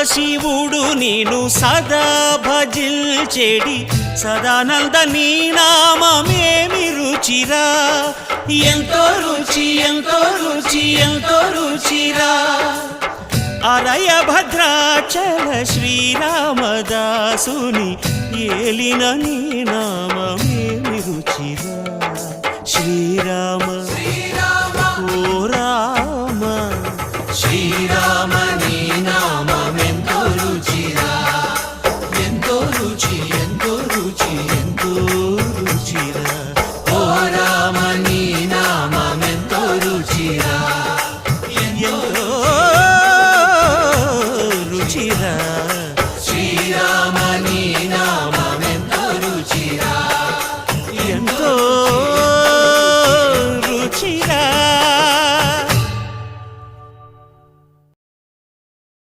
సదాశివుడు నేను సదా భజిల్చెడి సదానంద నీ నామమేమి రుచిరా ఎంతో రుచి ఎంతో రుచి ఎంతో రుచిరా అరయ భద్రాచల శ్రీరామదాసుని ఏలిన నీ నామమేమి రుచిరా శ్రీరామ ఓ రామ శ్రీరామ